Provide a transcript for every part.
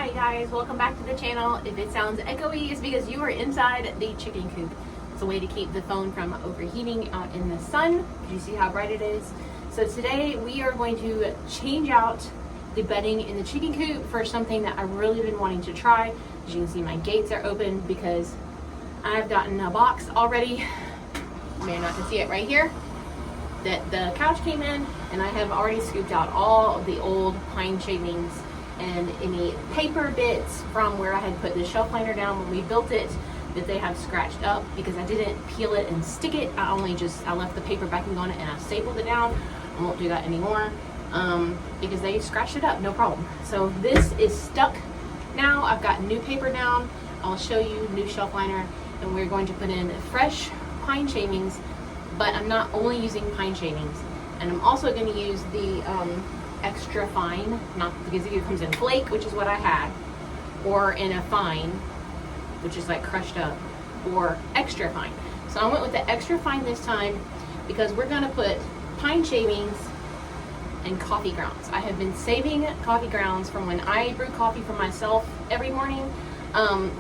Hi guys, welcome back to the channel. If it sounds echoey, it's because you are inside the chicken coop. It's a way to keep the phone from overheating out in the sun. You see how bright it is? So today we are going to change out the bedding in the chicken coop for something that I've really been wanting to try. As you can see, my gates are open because I've gotten a box already. You may not can see it right here. That the couch came in, and I have already scooped out all of the old pine shavings and any paper bits from where I had put the shelf liner down when we built it that they have scratched up because I didn't peel it and stick it. I left the paper backing on it and I stapled it down. I won't do that anymore because they scratched it up, no problem. So this is stuck now. I've got new paper down. I'll show you new shelf liner, and we're going to put in fresh pine shavings, but I'm not only using pine shavings, and I'm also going to use the extra fine, not because it either comes in flake, which is what I had, or in a fine, which is like crushed up, or extra fine. So I went with the extra fine this time because we're going to put pine shavings and coffee grounds. I have been saving coffee grounds from when I brew coffee for myself every morning, and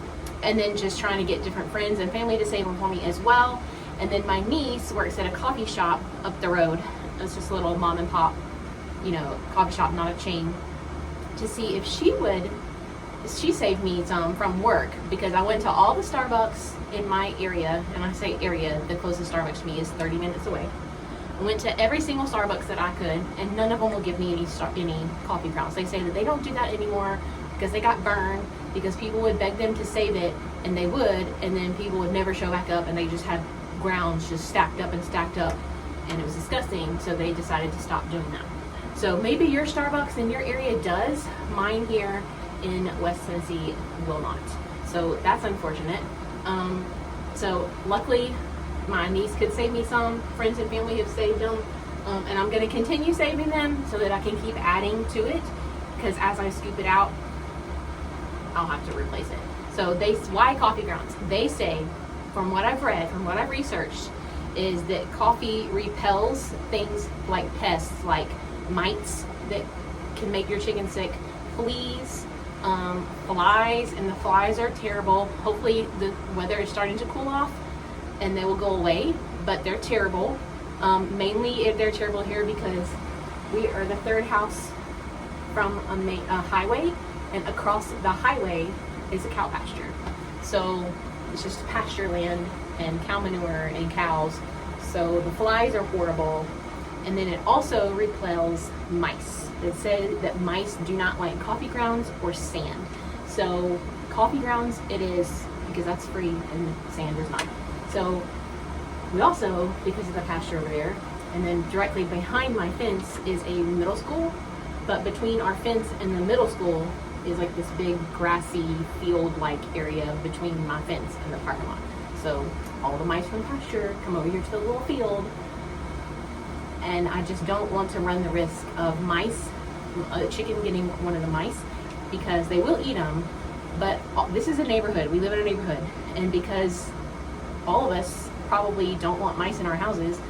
then just trying to get different friends and family to save them for me as well. And then my niece works at a coffee shop up the road. It's just a little mom and pop, coffee shop, not a chain, to see if she saved me some from work, because I went to all the Starbucks in my area, and I say area, the closest Starbucks to me is 30 minutes away. I went to every single Starbucks that I could, and none of them will give me any coffee grounds. They say that they don't do that anymore because they got burned, because people would beg them to save it, and they would, and then people would never show back up, and they just had grounds just stacked up, and it was disgusting, so they decided to stop doing that. So maybe your Starbucks in your area does. Mine here in West Tennessee will not. So that's unfortunate. So luckily my niece could save me some. Friends and family have saved them. And I'm going to continue saving them so that I can keep adding to it, because as I scoop it out, I'll have to replace it. So why coffee grounds? They say, from what I've read, from what I've researched, is that coffee repels things like pests, like mites that can make your chicken sick, fleas, flies, and the flies are terrible. Hopefully the weather is starting to cool off and they will go away, but they're terrible. Mainly they're terrible here because we are the third house from a highway, and across the highway is a cow pasture. So it's just pasture land and cow manure and cows. So the flies are horrible. And then it also repels mice. It says that mice do not like coffee grounds or sand. So coffee grounds it is, because that's free, and sand is not. So we also, because of the pasture over there, and then directly behind my fence is a middle school, but between our fence and the middle school is like this big grassy field-like area between my fence and the parking lot. So all the mice from pasture come over here to the little field, and I just don't want to run the risk of mice, a chicken getting one of the mice, because they will eat them. But this is a neighborhood. We live in a neighborhood, and because all of us probably don't want mice in our houses,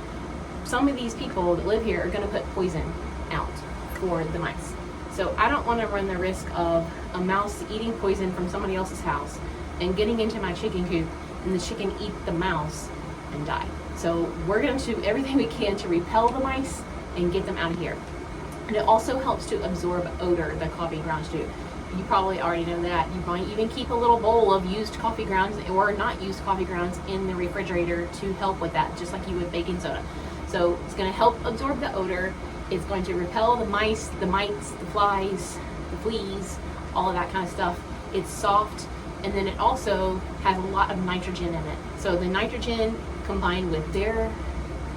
some of these people that live here are going to put poison out for the mice. So I don't want to run the risk of a mouse eating poison from somebody else's house and getting into my chicken coop, and the chicken eat the mouse and die. So we're going to do everything we can to repel the mice and get them out of here. And it also helps to absorb odor, the coffee grounds do. You probably already know that. You might even keep a little bowl of used coffee grounds or not used coffee grounds in the refrigerator to help with that, just like you would baking soda. So it's going to help absorb the odor. It's going to repel the mice, the mites, the flies, the fleas, all of that kind of stuff. It's soft, and then it also has a lot of nitrogen in it. So the nitrogen combined with their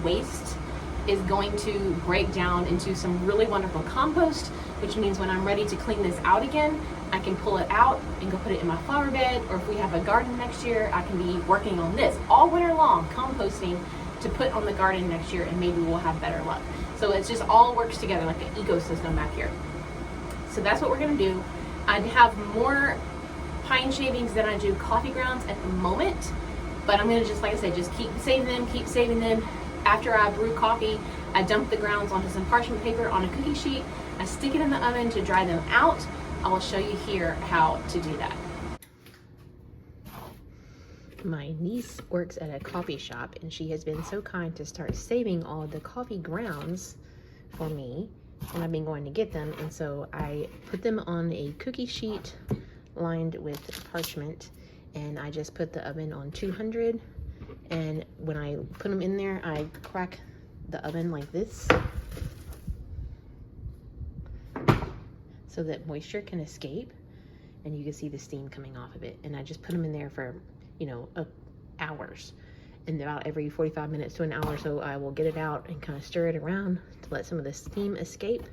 waste is going to break down into some really wonderful compost, which means when I'm ready to clean this out again, I can pull it out and go put it in my flower bed, or if we have a garden next year, I can be working on this all winter long, composting to put on the garden next year, and maybe we'll have better luck. So it's just all works together like an ecosystem back here. So that's what we're gonna do. I have more pine shavings than I do coffee grounds at the moment, but I'm gonna just, like I said, just keep saving them. After I brew coffee, I dump the grounds onto some parchment paper on a cookie sheet. I stick it in the oven to dry them out. I will show you here how to do that. My niece works at a coffee shop, and she has been so kind to start saving all the coffee grounds for me when I've been going to get them. And so I put them on a cookie sheet lined with parchment, and I just put the oven on 200. And when I put them in there, I crack the oven like this so that moisture can escape, and you can see the steam coming off of it. And I just put them in there for, you know, hours. And about every 45 minutes to an hour or so, I will get it out and kind of stir it around to let some of the steam escape,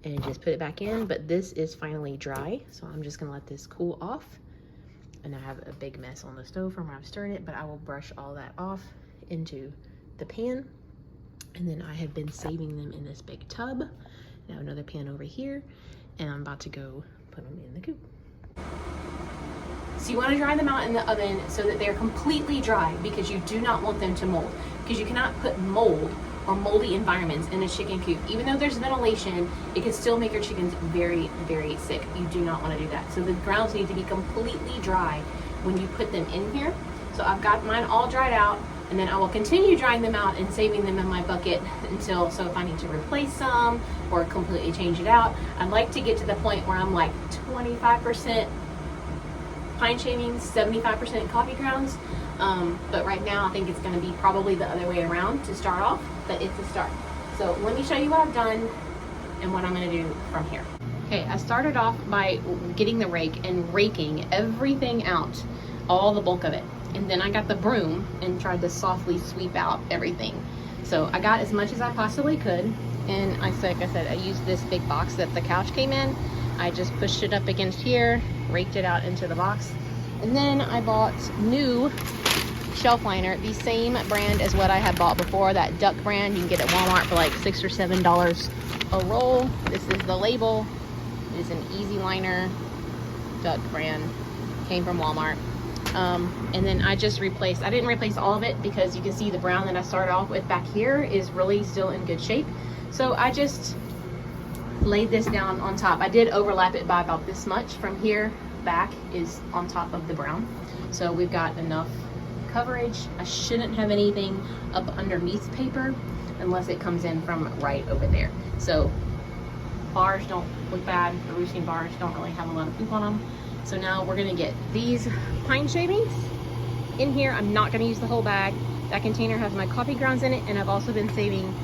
and just put it back in. But this is finally dry, so I'm just gonna let this cool off. And I have a big mess on the stove from where I've stirred it, but I will brush all that off into the pan. And then I have been saving them in this big tub. I have another pan over here, and I'm about to go put them in the coop. So you want to dry them out in the oven so that they're completely dry, because you do not want them to mold, because you cannot put mold or moldy environments in a chicken coop. Even though there's ventilation, it can still make your chickens very, very sick. You do not want to do that. So the grounds need to be completely dry when you put them in here. So I've got mine all dried out, and then I will continue drying them out and saving them in my bucket until, so if I need to replace some or completely change it out, I'd like to get to the point where I'm like 25% pine shavings, 75% coffee grounds. But right now I think it's going to be probably the other way around to start off, but it's a start. So let me show you what I've done and what I'm going to do from here. Okay, I started off by getting the rake and raking everything out, all the bulk of it. And then I got the broom and tried to softly sweep out everything. So I got as much as I possibly could. And like I said, I used this big box that the couch came in. I just pushed it up against here, raked it out into the box. And then I bought new shelf liner, the same brand as what I had bought before, that Duck brand. You can get at Walmart for like $6 or $7 a roll. This is the label. It is an easy liner, Duck brand, came from Walmart. And then I just replaced, I didn't replace all of it because you can see the brown that I started off with back here is really still in good shape. So I just laid this down on top. I did overlap it by about this much. From here back is on top of the brown. So we've got enough coverage. I shouldn't have anything up underneath paper unless it comes in from right over there. So bars don't look bad. The roosting bars don't really have a lot of poop on them. So now we're gonna get these pine shavings in here. I'm not gonna use the whole bag. That container has my coffee grounds in it, and I've also been saving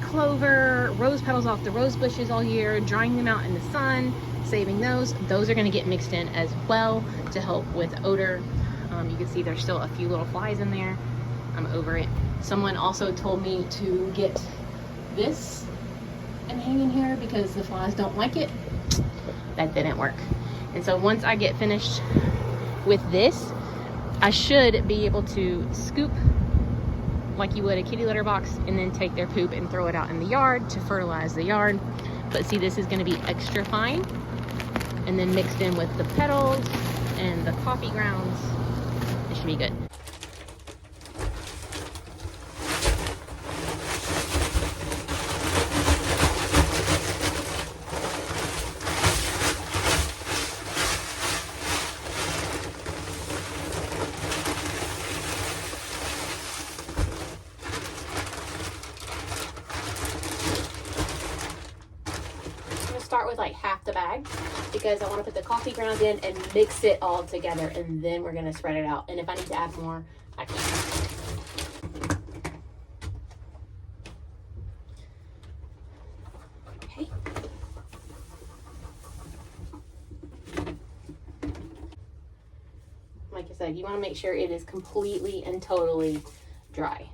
clover, rose petals off the rose bushes all year, drying them out in the sun, saving those. Those are gonna get mixed in as well to help with odor. You can see there's still a few little flies in there. I'm over it. Someone also told me to get this and hang in here because the flies don't like it. That didn't work. And so once I get finished with this, I should be able to scoop like you would a kitty litter box and then take their poop and throw it out in the yard to fertilize the yard. But see, this is gonna be extra fine and then mixed in with the petals and the coffee grounds. It should be good. Start with like half the bag because I want to put the coffee grounds in and mix it all together, and then we're going to spread it out. And if I need to add more, I can. Okay. Like I said, you want to make sure it is completely and totally dry.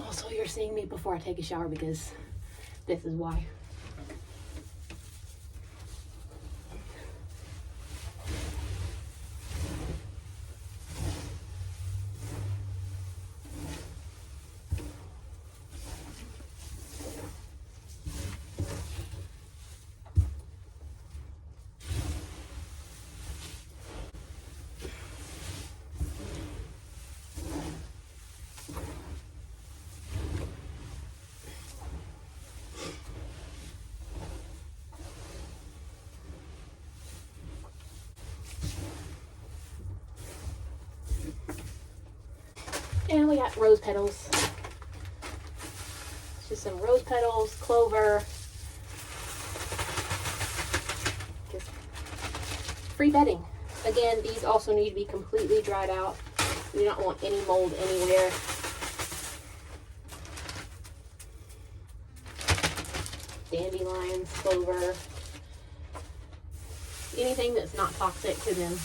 Also, you're seeing me before I take a shower because this is why. And we got rose petals. It's just some rose petals, clover. Just free bedding. Again, these also need to be completely dried out. We do not want any mold anywhere. Dandelions, clover, anything that's not toxic to them.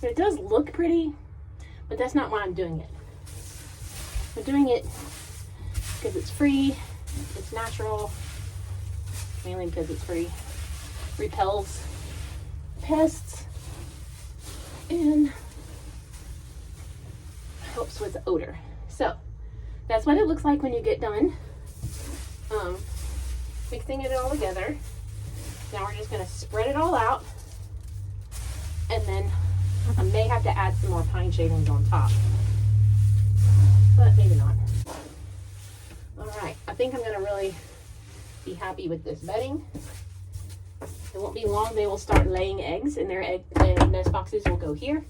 It does look pretty, but that's not why I'm doing it. I'm doing it because it's free, it's natural, mainly because it's free, repels pests, and helps with odor. So that's what it looks like when you get done mixing it all together. Now we're just going to spread it all out, and then I may have to add some more pine shavings on top, but maybe not. All right, I think I'm gonna really be happy with this bedding. It won't be long, they will start laying eggs, and their egg and nest boxes will go here.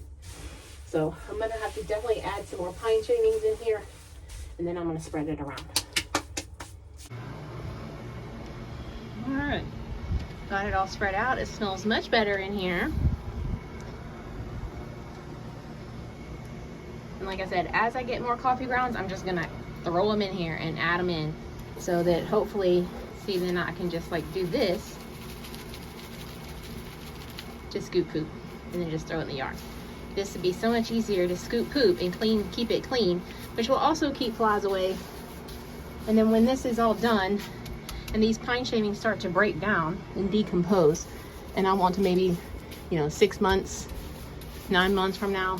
So I'm gonna have to definitely add some more pine shavings in here, and then I'm gonna spread it around. All right, got it all spread out. It smells much better in here. And like I said, as I get more coffee grounds, I'm just gonna throw them in here and add them in, so that hopefully, see, then I can just like do this, just scoop poop, and then just throw it in the yard. This would be so much easier to scoop poop and clean, keep it clean, which will also keep flies away. And then when this is all done, and these pine shavings start to break down and decompose, and I want to maybe, 6 months, 9 months from now,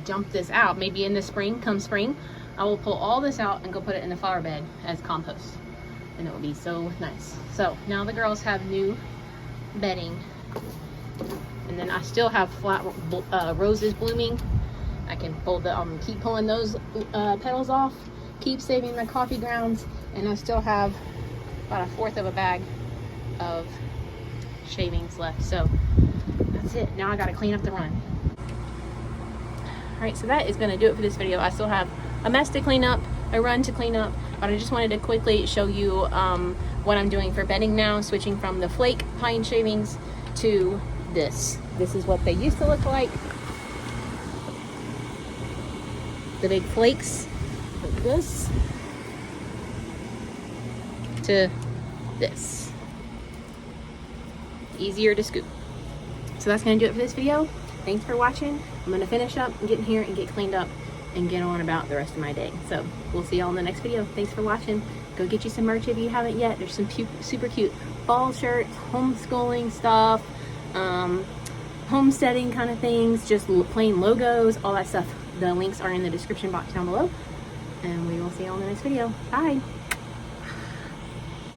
dump this out, maybe in the spring, come spring, I will pull all this out and go put it in the flower bed as compost, and it will be so nice. So now the girls have new bedding, and then I still have flat roses blooming. I can pull keep pulling those petals off, keep saving my coffee grounds, and I still have about 1/4 of a bag of shavings left. So that's it. Now I got to clean up the run. All right, so that is going to do it for this video. I still have a mess to clean up, a run to clean up, but I just wanted to quickly show you what I'm doing for bedding now, switching from the flake pine shavings to this. This is what they used to look like. The big flakes, like this, to this. Easier to scoop. So that's going to do it for this video. Thanks for watching. I'm going to finish up and get in here and get cleaned up and get on about the rest of my day. So we'll see y'all in the next video. Thanks for watching. Go get you some merch if you haven't yet. There's some super cute fall shirts, homeschooling stuff, homesteading kind of things, just plain logos, all that stuff. The links are in the description box down below. And we will see y'all in the next video. Bye.